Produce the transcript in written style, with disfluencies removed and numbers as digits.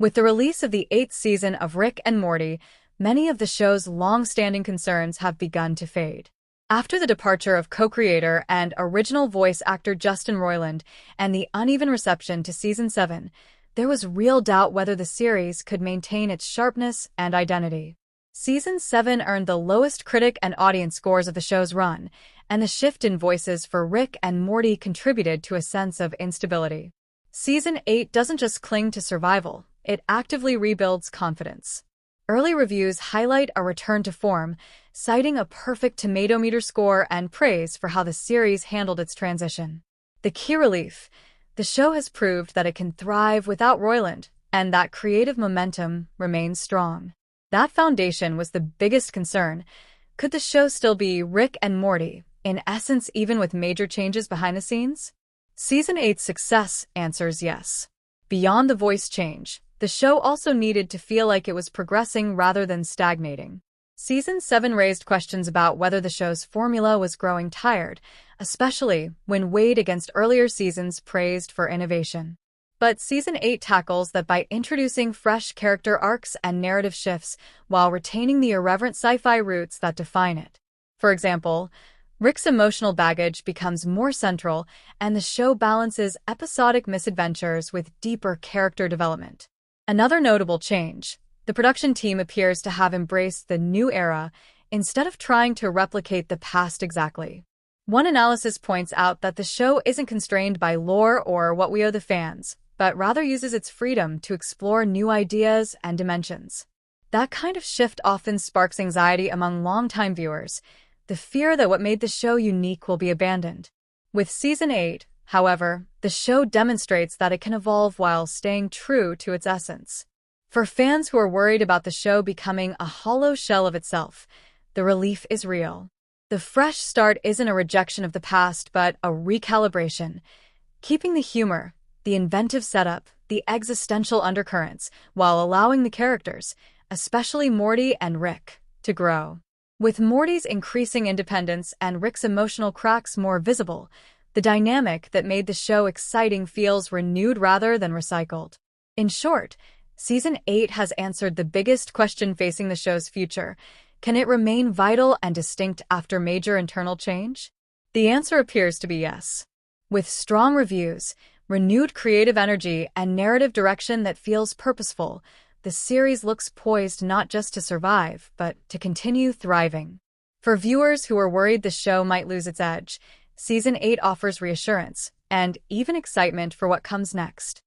With the release of the 8th season of Rick and Morty, many of the show's long-standing concerns have begun to fade. After the departure of co-creator and original voice actor Justin Roiland and the uneven reception to Season 7, there was real doubt whether the series could maintain its sharpness and identity. Season 7 earned the lowest critic and audience scores of the show's run, and the shift in voices for Rick and Morty contributed to a sense of instability. Season 8 doesn't just cling to survival, it actively rebuilds confidence. Early reviews highlight a return to form, citing a perfect tomato meter score and praise for how the series handled its transition. The key relief: the show has proved that it can thrive without Roiland, and that creative momentum remains strong. That foundation was the biggest concern. Could the show still be Rick and Morty, in essence even with major changes behind the scenes? Season 8's success answers yes. Beyond the voice change, the show also needed to feel like it was progressing rather than stagnating. Season 7 raised questions about whether the show's formula was growing tired, especially when weighed against earlier seasons praised for innovation. But Season 8 tackles that by introducing fresh character arcs and narrative shifts while retaining the irreverent sci-fi roots that define it. For example, Rick's emotional baggage becomes more central, and the show balances episodic misadventures with deeper character development. Another notable change: the production team appears to have embraced the new era instead of trying to replicate the past exactly. One analysis points out that the show isn't constrained by lore or what we owe the fans, but rather uses its freedom to explore new ideas and dimensions. That kind of shift often sparks anxiety among longtime viewers, the fear that what made the show unique will be abandoned. With Season 8, however, the show demonstrates that it can evolve while staying true to its essence. For fans who are worried about the show becoming a hollow shell of itself, the relief is real. The fresh start isn't a rejection of the past, but a recalibration, keeping the humor, the inventive setup, the existential undercurrents, while allowing the characters, especially Morty and Rick, to grow. With Morty's increasing independence and Rick's emotional cracks more visible, the dynamic that made the show exciting feels renewed rather than recycled. In short, Season 8 has answered the biggest question facing the show's future: can it remain vital and distinct after major internal change? The answer appears to be yes. With strong reviews, renewed creative energy, and narrative direction that feels purposeful, the series looks poised not just to survive, but to continue thriving. For viewers who are worried the show might lose its edge, Season 8 offers reassurance and even excitement for what comes next.